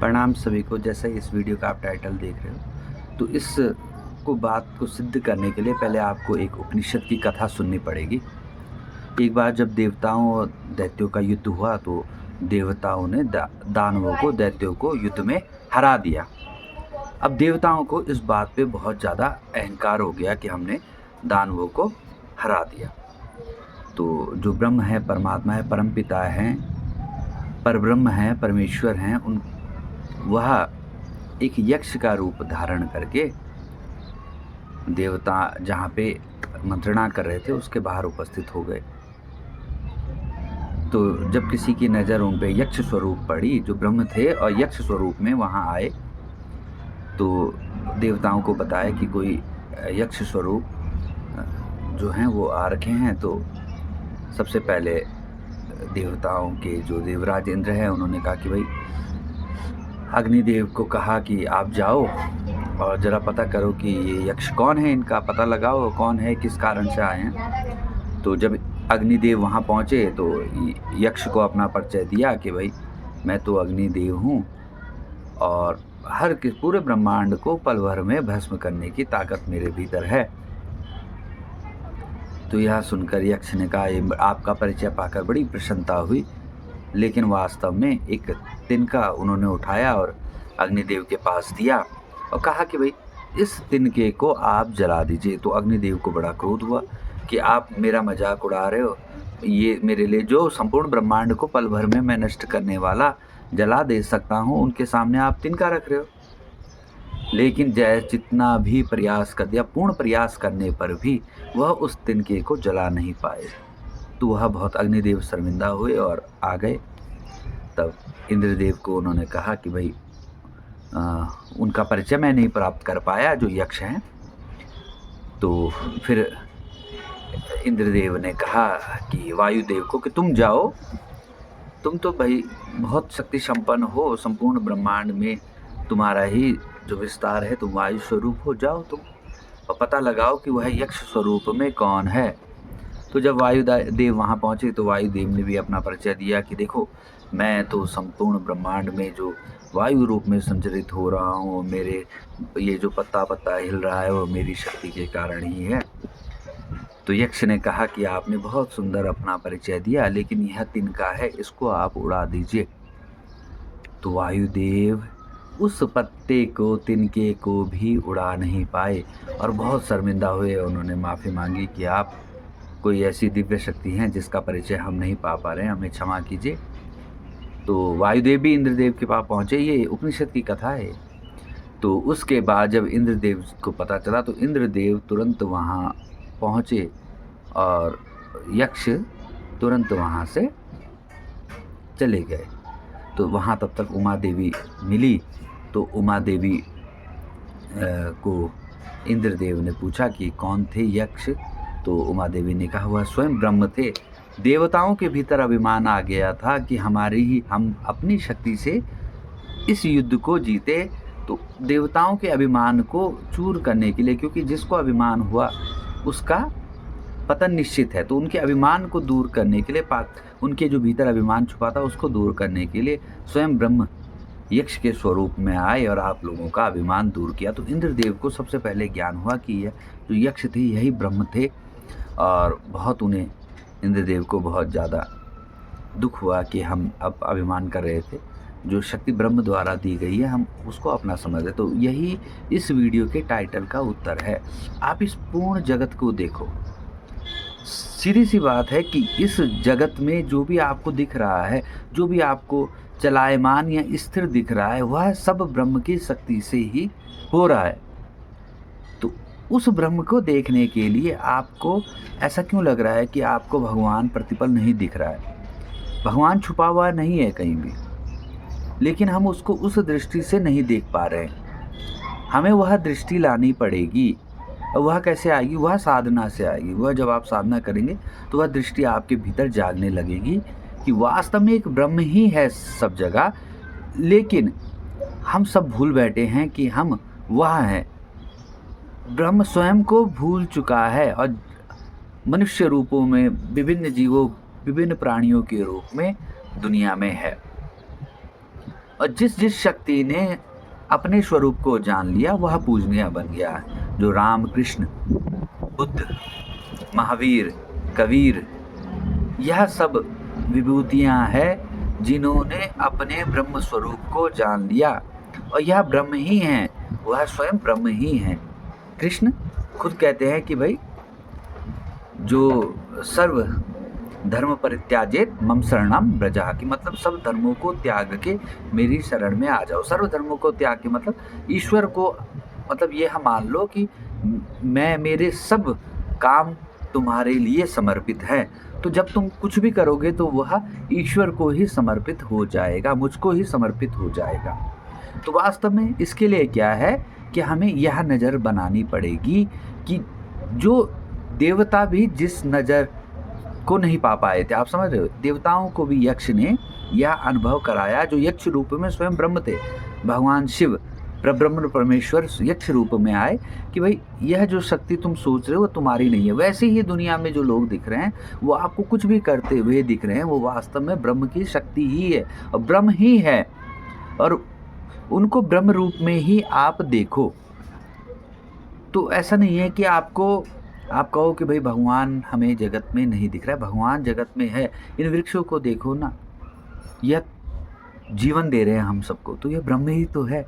प्रणाम सभी को। जैसा इस वीडियो का आप टाइटल देख रहे हो, तो इस को बात को सिद्ध करने के लिए पहले आपको एक उपनिषद की कथा सुननी पड़ेगी। एक बार जब देवताओं और दैत्यों का युद्ध हुआ तो देवताओं ने दानवों को दैत्यों को युद्ध में हरा दिया। अब देवताओं को इस बात पे बहुत ज़्यादा अहंकार हो गया कि हमने दानवों को हरा दिया। तो जो ब्रह्म है, परमात्मा है, परमपिता हैं, परब्रह्म हैं, परमेश्वर हैं, उन वह एक यक्ष का रूप धारण करके देवता जहाँ पे मंत्रणा कर रहे थे उसके बाहर उपस्थित हो गए। तो जब किसी की नज़र उन पे यक्ष स्वरूप पड़ी, जो ब्रह्म थे और यक्ष स्वरूप में वहाँ आए, तो देवताओं को बताया कि कोई यक्ष स्वरूप जो हैं वो आ रखे हैं। तो सबसे पहले देवताओं के जो देवराज इंद्र हैं उन्होंने कहा कि भाई अग्निदेव को कहा कि आप जाओ और ज़रा पता करो कि ये यक्ष कौन है, इनका पता लगाओ कौन है, किस कारण से आए हैं। तो जब अग्निदेव वहाँ पहुँचे तो यक्ष को अपना परिचय दिया कि भाई मैं तो अग्निदेव हूँ और पूरे ब्रह्मांड को पल भर में भस्म करने की ताकत मेरे भीतर है। तो यह सुनकर यक्ष ने कहा, आपका परिचय पाकर बड़ी प्रसन्नता हुई, लेकिन वास्तव में एक तिनका उन्होंने उठाया और अग्निदेव के पास दिया और कहा कि भाई इस तिनके को आप जला दीजिए। तो अग्निदेव को बड़ा क्रोध हुआ कि आप मेरा मजाक उड़ा रहे हो, ये मेरे लिए जो संपूर्ण ब्रह्मांड को पल भर में मैं नष्ट करने वाला जला दे सकता हूँ, उनके सामने आप तिनका रख रहे हो। लेकिन जितना भी प्रयास कर दिया, पूर्ण प्रयास करने पर भी वह उस तिनके को जला नहीं पाए। तो वह बहुत अग्निदेव शर्मिंदा हुए और आ गए। तब इंद्रदेव को उन्होंने कहा कि भाई उनका परिचय मैं नहीं प्राप्त कर पाया, जो यक्ष हैं। तो फिर इंद्रदेव ने कहा कि वायुदेव को कि तुम जाओ, तुम तो भाई बहुत शक्ति संपन्न हो, संपूर्ण ब्रह्मांड में तुम्हारा ही जो विस्तार है, तुम वायु स्वरूप हो, जाओ तुम और पता लगाओ कि वह यक्ष स्वरूप में कौन है। तो जब वायुदेव वहाँ पहुँचे तो वायुदेव ने भी अपना परिचय दिया कि देखो मैं तो संपूर्ण ब्रह्मांड में जो वायु रूप में संचरित हो रहा हूँ, मेरे ये जो पत्ता पत्ता हिल रहा है वो मेरी शक्ति के कारण ही है। तो यक्ष ने कहा कि आपने बहुत सुंदर अपना परिचय दिया, लेकिन यह तिनका है, इसको आप उड़ा दीजिए। तो वायुदेव उस पत्ते को, तिनके को भी उड़ा नहीं पाए और बहुत शर्मिंदा हुए। उन्होंने माफ़ी मांगी कि आप कोई ऐसी दिव्य शक्ति हैं जिसका परिचय हम नहीं पा रहे हैं, हमें क्षमा कीजिए। तो वायुदेव भी इंद्रदेव के पास पहुँचे। ये उपनिषद की कथा है। तो उसके बाद जब इंद्रदेव को पता चला तो इंद्रदेव तुरंत वहाँ पहुँचे और यक्ष तुरंत वहाँ से चले गए। तो वहाँ तब तक उमा देवी मिली। तो उमा देवी को इंद्रदेव ने पूछा कि कौन थे यक्ष। तो उमा देवी ने कहा वह स्वयं ब्रह्म थे। देवताओं के भीतर अभिमान आ गया था कि हम अपनी शक्ति से इस युद्ध को जीते। तो देवताओं के अभिमान को चूर करने के लिए, क्योंकि जिसको अभिमान हुआ उसका पतन निश्चित है, तो उनके अभिमान को दूर करने के लिए, उनके जो भीतर अभिमान छुपा था उसको दूर करने के लिए स्वयं ब्रह्म यक्ष के स्वरूप में आए और आप लोगों का अभिमान दूर किया। तो इंद्रदेव को सबसे पहले ज्ञान हुआ कि यह जो यक्ष थे यही ब्रह्म थे और बहुत उन्हें, इंद्रदेव को बहुत ज़्यादा दुख हुआ कि हम अब अभिमान कर रहे थे, जो शक्ति ब्रह्म द्वारा दी गई है हम उसको अपना समझ रहे। तो यही इस वीडियो के टाइटल का उत्तर है। आप इस पूर्ण जगत को देखो। सीधी सी बात है कि इस जगत में जो भी आपको दिख रहा है, जो भी आपको चलायमान या स्थिर दिख रहा है, वह सब ब्रह्म की शक्ति से ही हो रहा है। तो उस ब्रह्म को देखने के लिए आपको ऐसा क्यों लग रहा है कि आपको भगवान प्रतिपल नहीं दिख रहा है? भगवान छुपा हुआ नहीं है कहीं भी, लेकिन हम उसको उस दृष्टि से नहीं देख पा रहे हैं। हमें वह दृष्टि लानी पड़ेगी। वह कैसे आएगी? वह साधना से आएगी। वह जब आप साधना करेंगे तो वह दृष्टि आपके भीतर जागने लगेगी कि वास्तव में एक ब्रह्म ही है सब जगह, लेकिन हम सब भूल बैठे हैं कि हम वह हैं। ब्रह्म स्वयं को भूल चुका है और मनुष्य रूपों में, विभिन्न जीवों, विभिन्न प्राणियों के रूप में दुनिया में है। और जिस जिस शक्ति ने अपने स्वरूप को जान लिया वह पूजनीय बन गया। जो राम, कृष्ण, बुद्ध, महावीर, कबीर, यह सब विभूतियां हैं जिन्होंने अपने ब्रह्म स्वरूप को जान लिया और यह ब्रह्म ही हैं, वह स्वयं ब्रह्म ही हैं। कृष्ण खुद कहते हैं कि भाई जो सर्व धर्म परित्याजेत मम शरणम ब्रजा, की मतलब सब धर्मों को त्याग के मेरी शरण में आ जाओ। सर्व धर्मों को त्याग के मतलब ईश्वर को, मतलब ये हम मान लो कि मैं, मेरे सब काम तुम्हारे लिए समर्पित हैं। तो जब तुम कुछ भी करोगे तो वह ईश्वर को ही समर्पित हो जाएगा, मुझको ही समर्पित हो जाएगा। तो वास्तव में इसके लिए क्या है कि हमें यह नज़र बनानी पड़ेगी कि जो देवता भी जिस नज़र को नहीं पा पाए थे, आप समझ रहे हो, देवताओं को भी यक्ष ने यह अनुभव कराया, जो यक्ष रूप में स्वयं ब्रह्म थे। भगवान शिव परब्रह्म परमेश्वर यक्ष रूप में आए कि भाई यह जो शक्ति तुम सोच रहे हो वो तुम्हारी नहीं है। वैसे ही दुनिया में जो लोग दिख रहे हैं वो आपको कुछ भी करते हुए दिख रहे हैं, वो वास्तव में ब्रह्म की शक्ति ही है और ब्रह्म ही है, और उनको ब्रह्म रूप में ही आप देखो। तो ऐसा नहीं है कि आप कहो कि भाई भगवान हमें जगत में नहीं दिख रहा है, भगवान जगत में है। इन वृक्षों को देखो ना, यह जीवन दे रहे हैं हम सबको, तो यह ब्रह्म ही तो है।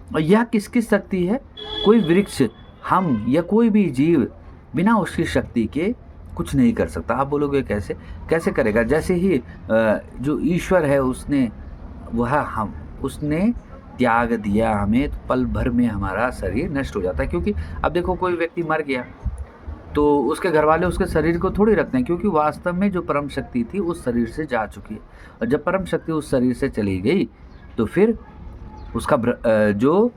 और यह किसकी शक्ति है? कोई वृक्ष, हम या कोई भी जीव बिना उसकी शक्ति के कुछ नहीं कर सकता। आप बोलोगे कैसे करेगा? जैसे ही जो ईश्वर है उसने त्याग दिया हमें, तो पल भर में हमारा शरीर नष्ट हो जाता है। क्योंकि अब देखो कोई व्यक्ति मर गया तो उसके घर वाले उसके शरीर को थोड़ी रखते हैं, क्योंकि वास्तव में जो परम शक्ति थी उस शरीर से जा चुकी है। और जब परम शक्ति उस शरीर से चली गई तो फिर उसका जो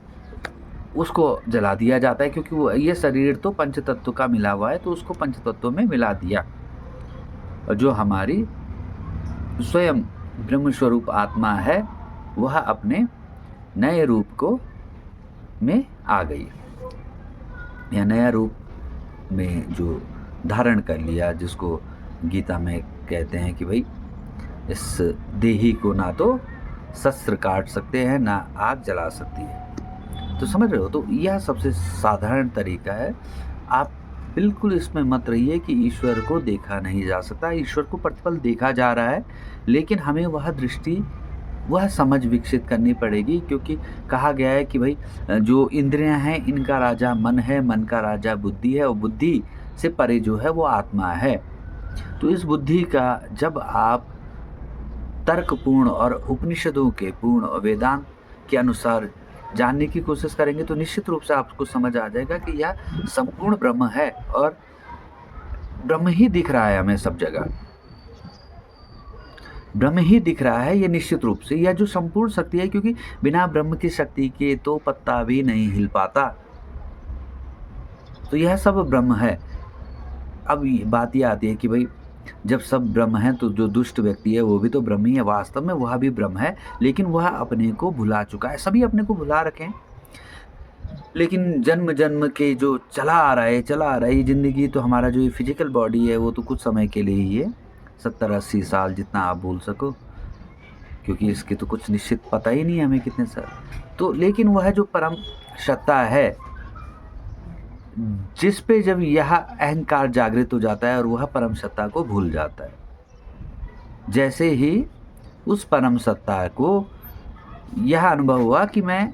उसको जला दिया जाता है, क्योंकि वो ये शरीर तो पंच तत्व का मिला हुआ है, तो उसको पंच तत्व में मिला दिया। और जो हमारी स्वयं ब्रह्म स्वरूप आत्मा है वह अपने नए रूप में आ गई, या नया रूप में जो धारण कर लिया, जिसको गीता में कहते हैं कि भाई इस देही को ना तो शस्त्र काट सकते हैं ना आग जला सकती है। तो समझ रहे हो? तो यह सबसे साधारण तरीका है। आप बिल्कुल इसमें मत रहिए कि ईश्वर को देखा नहीं जा सकता। ईश्वर को प्रतिपल देखा जा रहा है, लेकिन हमें वह दृष्टि, वह समझ विकसित करनी पड़ेगी। क्योंकि कहा गया है कि भाई जो इंद्रियां हैं इनका राजा मन है, मन का राजा बुद्धि है, और बुद्धि से परे जो है वो आत्मा है। तो इस बुद्धि का जब आप तर्कपूर्ण और उपनिषदों के पूर्ण और वेदांत के अनुसार जानने की कोशिश करेंगे तो निश्चित रूप से आपको समझ आ जाएगा कि यह संपूर्ण ब्रह्म है और ब्रह्म ही दिख रहा है हमें सब जगह। ब्रह्म ही दिख रहा है ये निश्चित रूप से, यह जो संपूर्ण शक्ति है, क्योंकि बिना ब्रह्म की शक्ति के तो पत्ता भी नहीं हिल पाता। तो यह सब ब्रह्म है। अब बात ये आती है कि भाई जब सब ब्रह्म है तो जो दुष्ट व्यक्ति है वो भी तो ब्रह्म ही है। वास्तव में वह भी ब्रह्म है, लेकिन वह अपने को भुला चुका है। सभी अपने को भुला रखे हैं, लेकिन जन्म जन्म के जो चला आ रहा है ये ज़िंदगी, तो हमारा जो ये फिजिकल बॉडी है वो तो कुछ समय के लिए ही है, 70-80 साल जितना आप बोल सको, क्योंकि इसके तो कुछ निश्चित पता ही नहीं है हमें कितने साल। तो लेकिन वह जो परम सत्ता है, जिस पे जब यह अहंकार जागृत हो जाता है और वह परम सत्ता को भूल जाता है, जैसे ही उस परम सत्ता को यह अनुभव हुआ कि मैं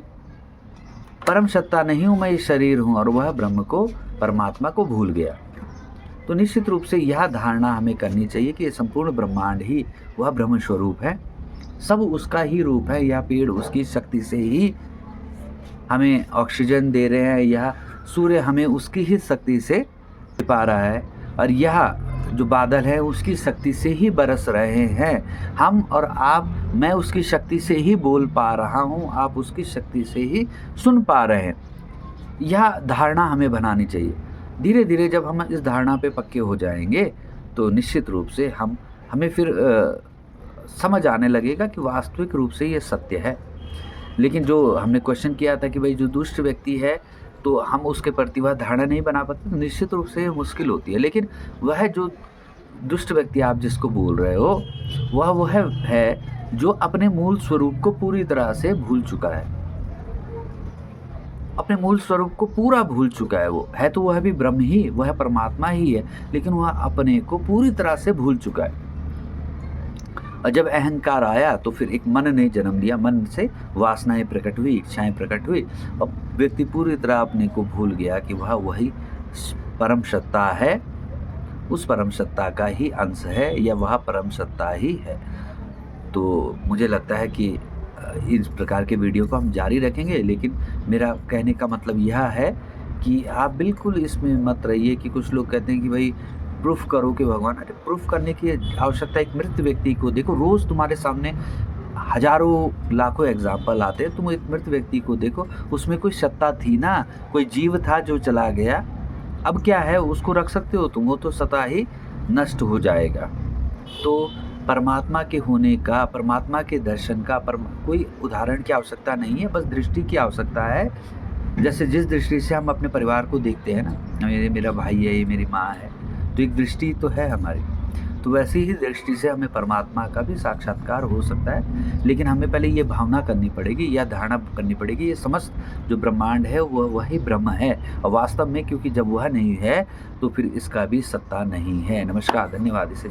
परम सत्ता नहीं हूँ, मैं इस शरीर हूँ, और वह ब्रह्म को, परमात्मा को भूल गया, तो निश्चित रूप से यह धारणा हमें करनी चाहिए कि संपूर्ण ब्रह्मांड ही वह ब्रह्म स्वरूप है, सब उसका ही रूप है। यह पेड़ उसकी शक्ति से ही हमें ऑक्सीजन दे रहे हैं, यह सूर्य हमें उसकी ही शक्ति से पा रहा है, और यह जो बादल है उसकी शक्ति से ही बरस रहे हैं। हम और आप, मैं उसकी शक्ति से ही बोल पा रहा हूँ, आप उसकी शक्ति से ही सुन पा रहे हैं। यह धारणा हमें बनानी चाहिए। धीरे धीरे जब हम इस धारणा पे पक्के हो जाएंगे तो निश्चित रूप से हमें फिर समझ आने लगेगा कि वास्तविक रूप से ये सत्य है। लेकिन जो हमने क्वेश्चन किया था कि भाई जो दुष्ट व्यक्ति है तो हम उसके प्रति वह धारणा नहीं बना पाते, तो निश्चित रूप से मुश्किल होती है। लेकिन वह जो दुष्ट व्यक्ति आप जिसको बोल रहे हो, वह है जो अपने मूल स्वरूप को पूरी तरह से भूल चुका है। अपने मूल स्वरूप को पूरा भूल चुका है वो। है तो वह भी ब्रह्म ही, वह परमात्मा ही है, लेकिन वह अपने को पूरी तरह से भूल चुका है। और जब अहंकार आया तो फिर एक मन ने जन्म लिया, मन से वासनाएँ प्रकट हुई, इच्छाएँ प्रकट हुई और व्यक्ति पूरी तरह अपने को भूल गया कि वह वही परम सत्ता है, उस परम सत्ता का ही अंश है या वह परम सत्ता ही है। तो मुझे लगता है कि इस प्रकार के वीडियो को हम जारी रखेंगे, लेकिन मेरा कहने का मतलब यह है कि आप बिल्कुल इसमें मत रहिए कि कुछ लोग कहते हैं कि भाई प्रूफ़ करो कि भगवान, अरे प्रूफ़ करने की आवश्यकता एक मृत व्यक्ति को देखो, रोज़ तुम्हारे सामने हज़ारों लाखों एग्ज़ाम्पल आते हैं, तुम एक मृत व्यक्ति को देखो, उसमें कोई सत्ता थी ना, कोई जीव था जो चला गया, अब क्या है उसको रख सकते हो तुम, वो तो स्वतः ही नष्ट हो जाएगा। तो परमात्मा के होने का, परमात्मा के दर्शन का कोई उदाहरण की आवश्यकता नहीं है, बस दृष्टि की आवश्यकता है। जैसे जिस दृष्टि से हम अपने परिवार को देखते हैं ना, मेरा भाई है, ये मेरी माँ है, तो एक दृष्टि तो है हमारी। तो वैसी ही दृष्टि से हमें परमात्मा का भी साक्षात्कार हो सकता है, लेकिन हमें पहले ये भावना करनी पड़ेगी या धारणा करनी पड़ेगी, ये समस्त जो ब्रह्मांड है वह वही ब्रह्म है और वास्तव में, क्योंकि जब वह नहीं है तो फिर इसका भी सत्ता नहीं है। नमस्कार, धन्यवाद। इसे